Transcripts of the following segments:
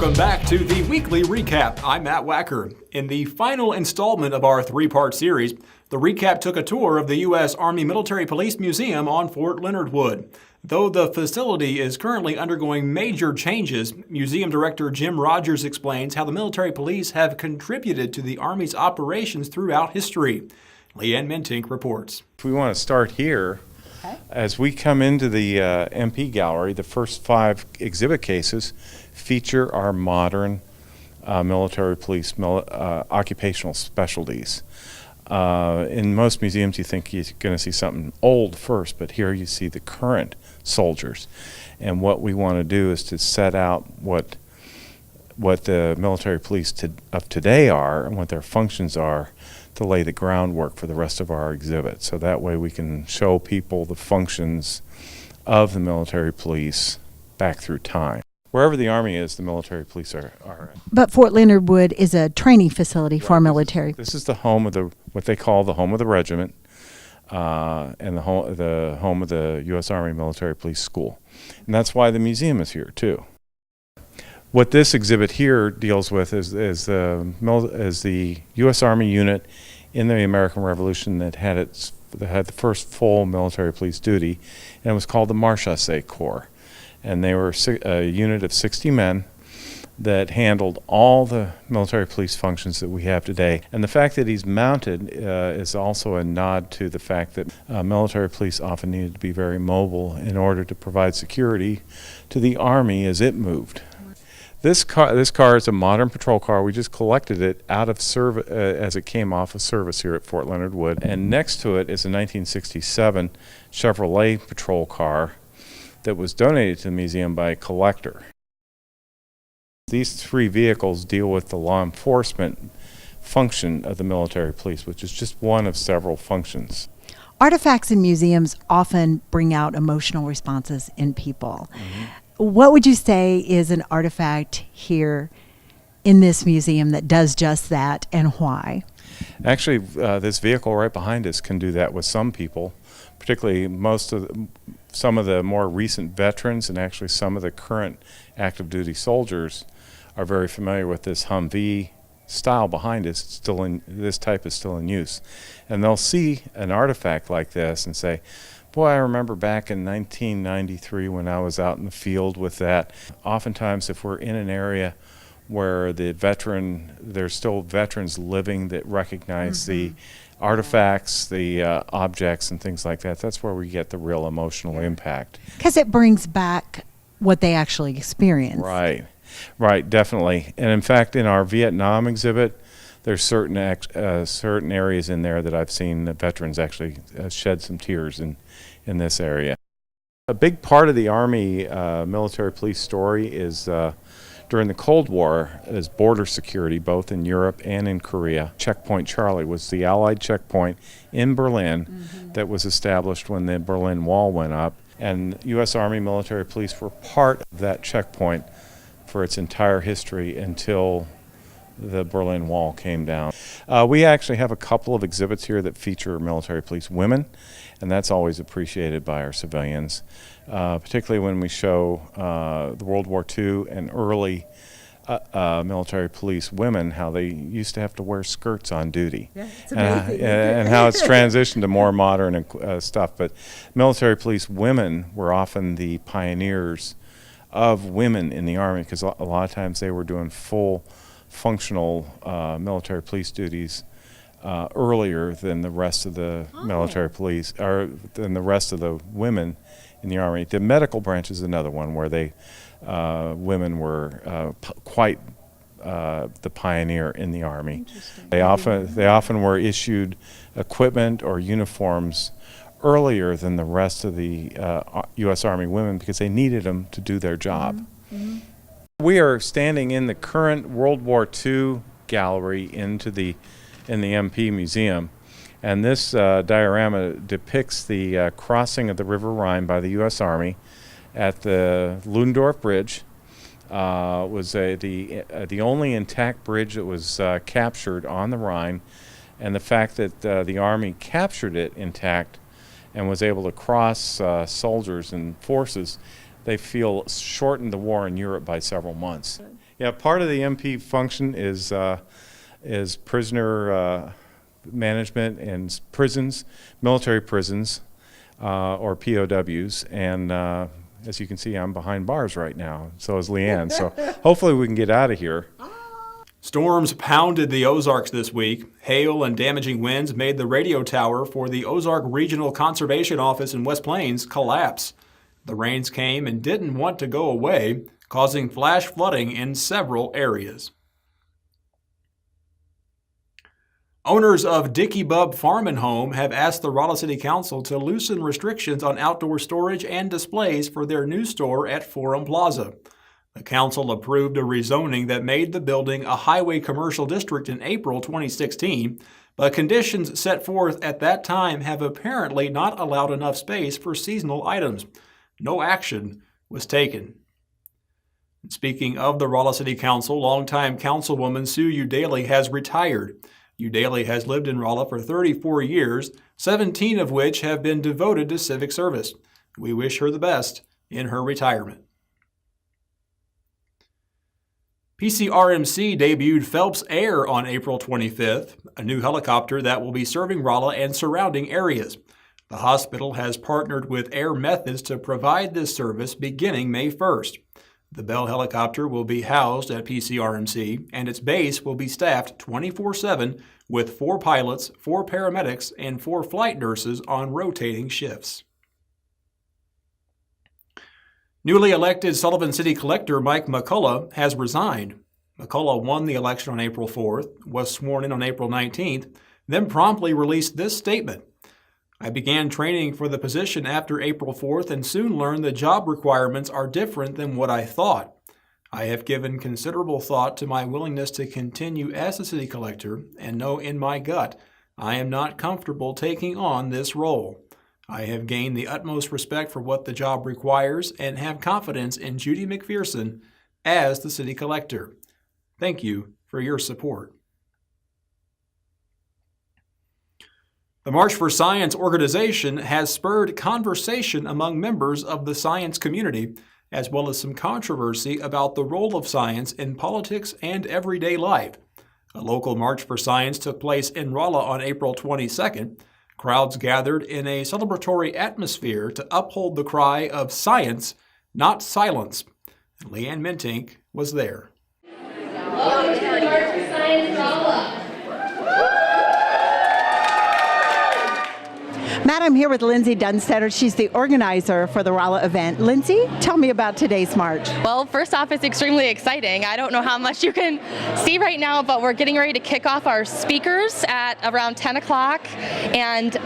Welcome back to the weekly recap. I'm Matt Wacker. In the final installment of our three-part series, the recap took a tour of the U.S. Army Military Police Museum on Fort Leonard Wood. Though the facility is currently undergoing major changes, Museum Director Jim Rogers explains how the military police have contributed to the Army's operations throughout history. Leanne Mentink reports. If we want to start here, as we come into the MP gallery, the first 5 exhibit cases feature our modern military police occupational specialties. In most museums you think you're going to see something old first, but here you see the current soldiers. And what we want to do is to set out what the military police of today are and what their functions are, to lay the groundwork for the rest of our exhibit. So that way we can show people the functions of the military police back through time. Wherever the Army is, the military police are. But Fort Leonard Wood is a training facility for military. This is the home of what they call the home of the regiment, and the home of the U.S. Army Military Police School. And that's why the museum is here too. What this exhibit here deals with is the U.S. Army unit in the American Revolution that had the first full military police duty, and it was called the Marchassé Corps. And they were a unit of 60 men that handled all the military police functions that we have today. And the fact that he's mounted is also a nod to the fact that military police often needed to be very mobile in order to provide security to the Army as it moved. This car is a modern patrol car. We just collected it out of service as it came off of service here at Fort Leonard Wood. And next to it is a 1967 Chevrolet patrol car that was donated to the museum by Collector. These 3 vehicles deal with the law enforcement function of the military police, which is just one of several functions. Artifacts in museums often bring out emotional responses in people. Mm-hmm. What would you say is an artifact here in this museum that does just that, and why? Actually, this vehicle right behind us can do that with some people, particularly some of the more recent veterans, and actually some of the current active duty soldiers are very familiar with this Humvee style behind us. This type is still in use. And they'll see an artifact like this and say, boy, I remember back in 1993 when I was out in the field with that. Oftentimes if we're in an area where there's still veterans living that recognize the artifacts, the objects and things like that, that's where we get the real emotional impact. Because it brings back what they actually experienced. Right, definitely. And in fact, in our Vietnam exhibit, there's certain areas in there that I've seen the veterans actually shed some tears in this area. A big part of the Army military police story is during the Cold War is border security, both in Europe and in Korea. Checkpoint Charlie was the Allied checkpoint in Berlin that was established when the Berlin Wall went up. And U.S. Army military police were part of that checkpoint for its entire history until the Berlin Wall came down. We actually have a couple of exhibits here that feature military police women, and that's always appreciated by our civilians, particularly when we show the World War II and early military police women, how they used to have to wear skirts on duty. Yeah, it's amazing. And how it's transitioned to more modern stuff. But military police women were often the pioneers of women in the Army, because a lot of times they were doing full functional military police duties earlier than the rest of the military police, or than the rest of the women in the Army. The medical branch is another one where women were quite the pioneer in the Army. They often were issued equipment or uniforms earlier than the rest of the U.S. Army women because they needed them to do their job. We are standing in the current World War II gallery in the MP Museum, and this diorama depicts the crossing of the River Rhine by the U.S. Army at the Ludendorff Bridge. Was the only intact bridge that was captured on the Rhine, and the fact that the Army captured it intact and was able to cross soldiers and forces, they feel shortened the war in Europe by several months. Yeah, part of the MP function is prisoner management in prisons, military prisons, or POWs, and as you can see, I'm behind bars right now. So is Leanne. So hopefully we can get out of here. Storms pounded the Ozarks this week. Hail and damaging winds made the radio tower for the Ozark Regional Conservation Office in West Plains collapse. The rains came and didn't want to go away, causing flash flooding in several areas. Owners of Dickey Bub Farm and Home have asked the Rolla City Council to loosen restrictions on outdoor storage and displays for their new store at Forum Plaza. The council approved a rezoning that made the building a highway commercial district in April 2016, but conditions set forth at that time have apparently not allowed enough space for seasonal items. No action was taken. Speaking of the Rolla City Council, longtime Councilwoman Sue Daley has retired. Daley has lived in Rolla for 34 years, 17 of which have been devoted to civic service. We wish her the best in her retirement. PCRMC debuted Phelps Air on April 25th, a new helicopter that will be serving Rolla and surrounding areas. The hospital has partnered with Air Methods to provide this service beginning May 1st. The Bell helicopter will be housed at PCRMC, and its base will be staffed 24/7 with 4 pilots, 4 paramedics, and 4 flight nurses on rotating shifts. Newly elected Sullivan City Collector Mike McCullough has resigned. McCullough won the election on April 4th, was sworn in on April 19th, then promptly released this statement. I began training for the position after April 4th and soon learned the job requirements are different than what I thought. I have given considerable thought to my willingness to continue as a city collector and know in my gut I am not comfortable taking on this role. I have gained the utmost respect for what the job requires and have confidence in Judy McPherson as the city collector. Thank you for your support. The March for Science organization has spurred conversation among members of the science community, as well as some controversy about the role of science in politics and everyday life. A local March for Science took place in Rolla on April 22nd. Crowds gathered in a celebratory atmosphere to uphold the cry of science, not silence. Leanne Mentink was there. Welcome to the March for Science Rolla. Matt, I'm here with Lindsay Dunstetter. She's the organizer for the Rolla event. Lindsay, tell me about today's march. Well, first off, it's extremely exciting. I don't know how much you can see right now, but we're getting ready to kick off our speakers at around 10 o'clock, and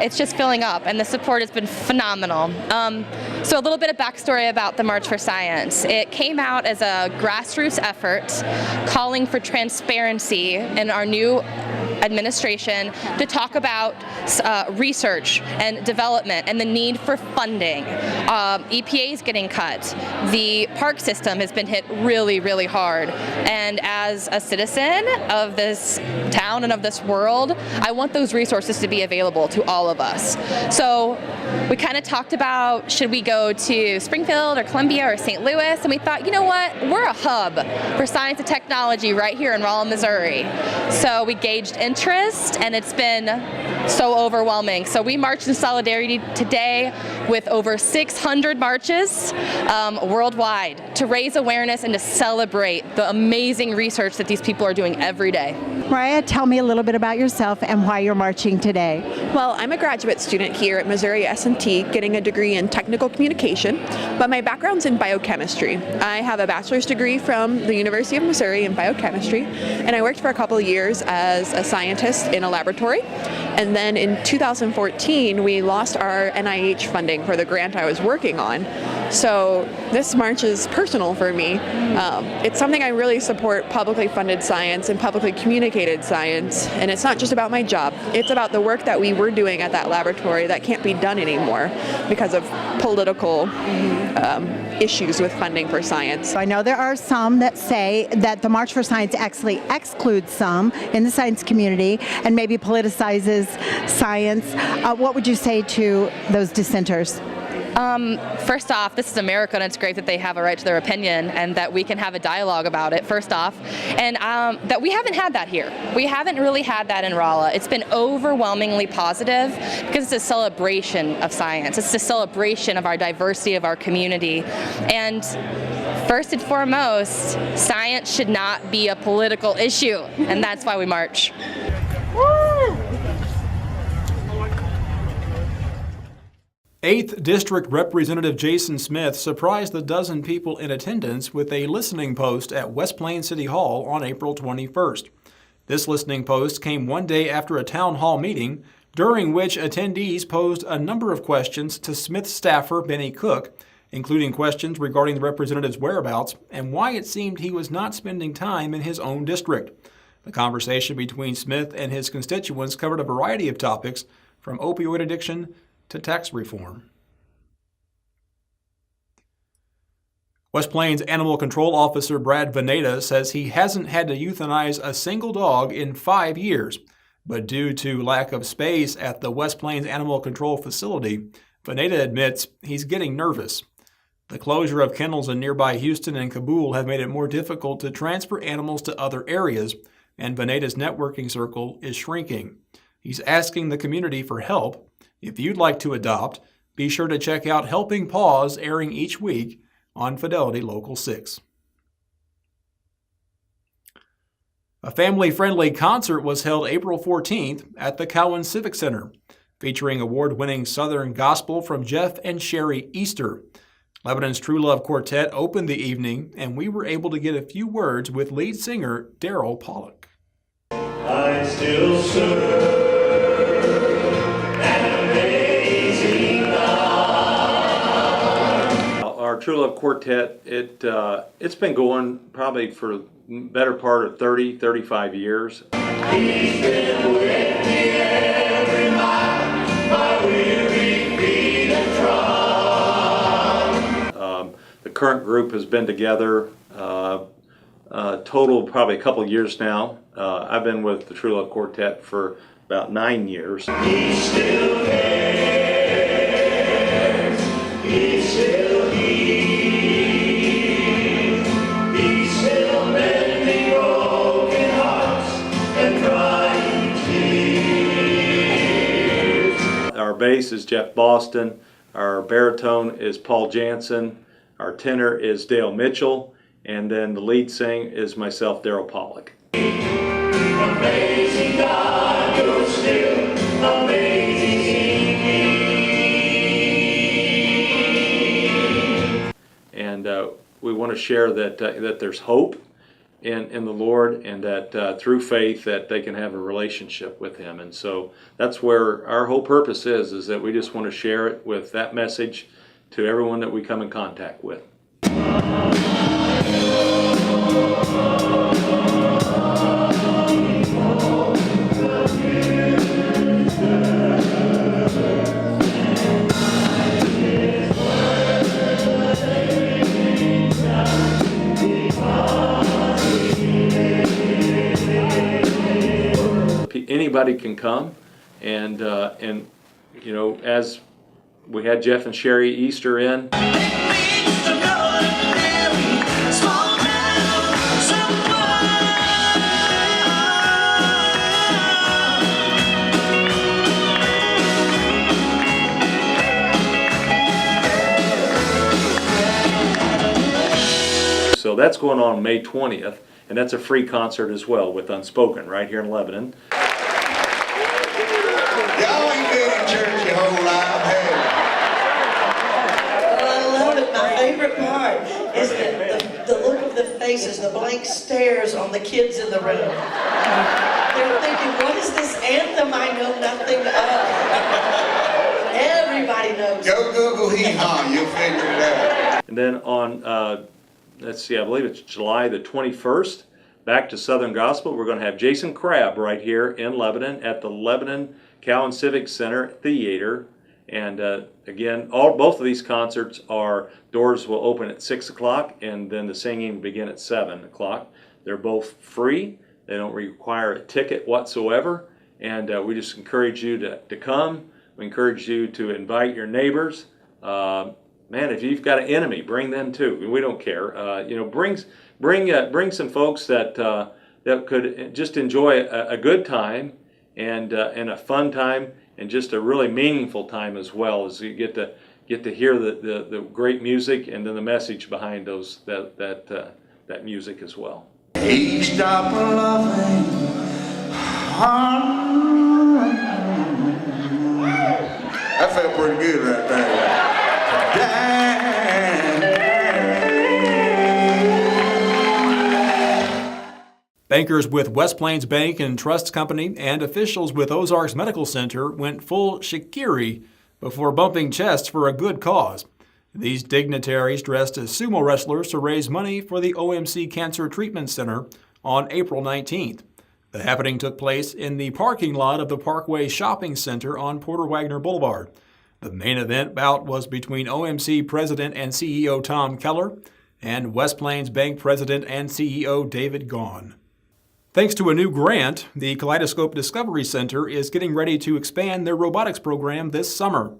it's just filling up, and the support has been phenomenal. So a little bit of backstory about the March for Science. It came out as a grassroots effort calling for transparency in our new administration to talk about research and development and the need for funding. EPA is getting cut. The park system has been hit really, really hard. And as a citizen of this town and of this world, I want those resources to be available to all of us. So we kind of talked about, should we go to Springfield or Columbia or St. Louis? And we thought, you know what? We're a hub for science and technology right here in Rolla, Missouri. So we gauged interest, and it's been so overwhelming. So we marched in solidarity today with over 600 marches worldwide to raise awareness and to celebrate the amazing research that these people are doing every day. Mariah, tell me a little bit about yourself and why you're marching today. Well, I'm a graduate student here at Missouri S&T getting a degree in technical communication, but my background's in biochemistry. I have a bachelor's degree from the University of Missouri in biochemistry, and I worked for a couple of years as a scientist in a laboratory. And then in 2014, we lost our NIH funding for the grant I was working on. So this march is personal for me. It's something I really support, publicly funded science and publicly communicated science. And it's not just about my job. It's about the work that we were doing at that laboratory that can't be done anymore because of political issues with funding for science. I know there are some that say that the March for Science actually excludes some in the science community and maybe politicizes science. What would you say to those dissenters? First off, this is America, and it's great that they have a right to their opinion and that we can have a dialogue about it, first off. And that we haven't had that here. We haven't really had that in Rolla. It's been overwhelmingly positive because it's a celebration of science. It's a celebration of our diversity, of our community. And first and foremost, science should not be a political issue, and that's why we march. 8th District Representative Jason Smith surprised the dozen people in attendance with a listening post at West Plains City Hall on April 21st. This listening post came one day after a town hall meeting, during which attendees posed a number of questions to Smith staffer Benny Cook, including questions regarding the representative's whereabouts and why it seemed he was not spending time in his own district. The conversation between Smith and his constituents covered a variety of topics, from opioid addiction to tax reform. West Plains Animal Control Officer Brad Veneta says he hasn't had to euthanize a single dog in 5 years, but due to lack of space at the West Plains Animal Control facility, Veneta admits he's getting nervous. The closure of kennels in nearby Houston and Kabul have made it more difficult to transfer animals to other areas, and Veneta's networking circle is shrinking. He's asking the community for help. If you'd like to adopt, be sure to check out Helping Paws, airing each week on Fidelity Local 6. A family-friendly concert was held April 14th at the Cowan Civic Center, featuring award-winning Southern gospel from Jeff and Sherry Easter. Lebanon's True Love Quartet opened the evening, and we were able to get a few words with lead singer Daryl Pollock. I still serve an amazing God. Our True Love Quartet, it's been going probably for the better part of 35 years. He's been with me every mile, my weary feet have trod. The current group has been together total probably a couple of years now. I've been with the True Love Quartet for about 9 years. He still cares. He still heals. He's still mending broken hearts and crying tears. Our bass is Jeff Boston. Our baritone is Paul Jansen. Our tenor is Dale Mitchell. And then the lead sing is myself, Daryl Pollock. Amazing God, you're still amazing. And we want to share that there's hope in the Lord, and that through faith that they can have a relationship with Him. And so that's where our whole purpose is that we just want to share it with that message to everyone that we come in contact with. Anybody can come, and you know, as we had Jeff and Sherry Easter in. So that's going on May 20th, and that's a free concert as well with Unspoken right here in Lebanon. Y'all ain't been in church your whole life, have you? Well, I love it. My favorite part is the look of the faces, the blank stares on the kids in the room. They're thinking, what is this anthem I know nothing of? Everybody knows. Go Google hee-haw, you'll figure it out. And then on, let's see, I believe it's July the 21st, back to Southern Gospel, we're going to have Jason Crabb right here in Lebanon at the Lebanon Cowan Civic Center Theater. And again, both of these concerts doors will open at 6 o'clock, and then the singing will begin at 7 o'clock. They're both free. They don't require a ticket whatsoever. And we just encourage you to come. We encourage you to invite your neighbors. man, if you've got an enemy, bring them too. We don't care. Bring some folks that could just enjoy a good time and a fun time and just a really meaningful time as well, as you get to hear the great music and then the message behind that music as well. He stopped loving. That felt pretty good right there. Bankers with West Plains Bank and Trust Company and officials with Ozarks Medical Center went full shikiri before bumping chests for a good cause. These dignitaries dressed as sumo wrestlers to raise money for the OMC Cancer Treatment Center on April 19th. The happening took place in the parking lot of the Parkway Shopping Center on Porter Wagner Boulevard. The main event bout was between OMC President and CEO Tom Keller and West Plains Bank President and CEO David Gaughan. Thanks to a new grant, the Kaleidoscope Discovery Center is getting ready to expand their robotics program this summer.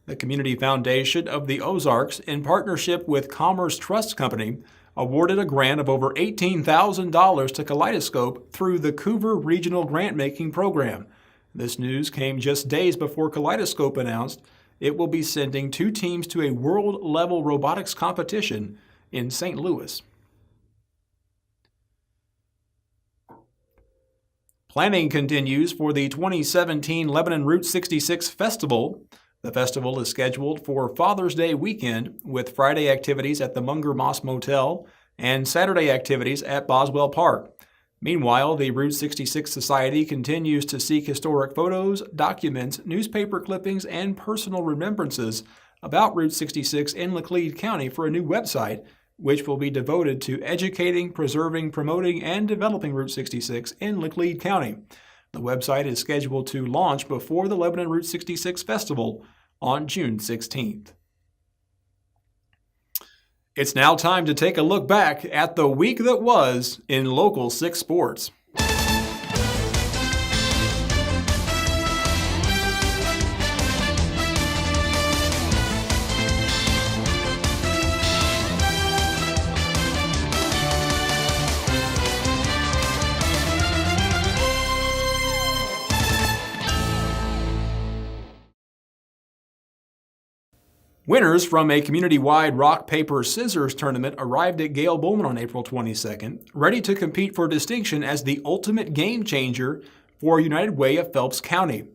The Community Foundation of the Ozarks, in partnership with Commerce Trust Company, awarded a grant of over $18,000 to Kaleidoscope through the Coover Regional Grant-Making Program. This news came just days before Kaleidoscope announced it will be sending 2 teams to a world-level robotics competition in St. Louis. Planning continues for the 2017 Lebanon Route 66 Festival. The festival is scheduled for Father's Day weekend, with Friday activities at the Munger Moss Motel and Saturday activities at Boswell Park. Meanwhile, the Route 66 Society continues to seek historic photos, documents, newspaper clippings, and personal remembrances about Route 66 in Laclede County for a new website, which will be devoted to educating, preserving, promoting, and developing Route 66 in Laclede County. The website is scheduled to launch before the Lebanon Route 66 Festival on June 16th. It's now time to take a look back at the week that was in Local 6 sports. Winners from a community-wide rock, paper, scissors tournament arrived at Gale Bowman on April 22nd, ready to compete for distinction as the ultimate game changer for United Way of Phelps County.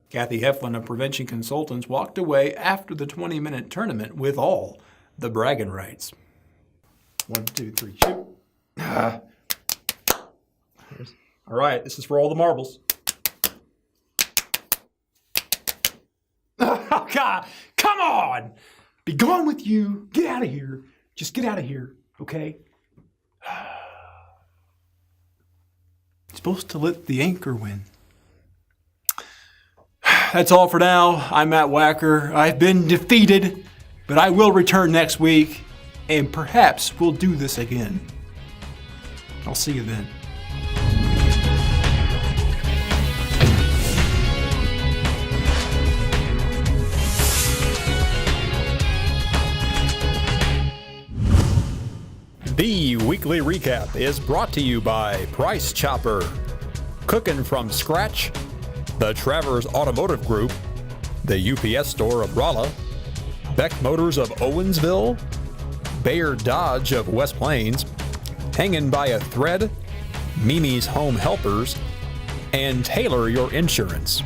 Kathy Heflin of Prevention Consultants walked away after the 20-minute tournament with all the bragging rights. 1, 2, 3, shoot. All right, this is for all the marbles. Oh, God, come on! Be gone with you. Get out of here. Just get out of here, okay? You're supposed to let the anchor win. That's all for now. I'm Matt Wacker. I've been defeated, but I will return next week, and perhaps we'll do this again. I'll see you then. The Weekly Recap is brought to you by Price Chopper, Cooking from Scratch, the Travers Automotive Group, the UPS Store of Rolla, Beck Motors of Owensville, Bayer Dodge of West Plains, Hanging by a Thread, Mimi's Home Helpers, and Tailor Your Insurance.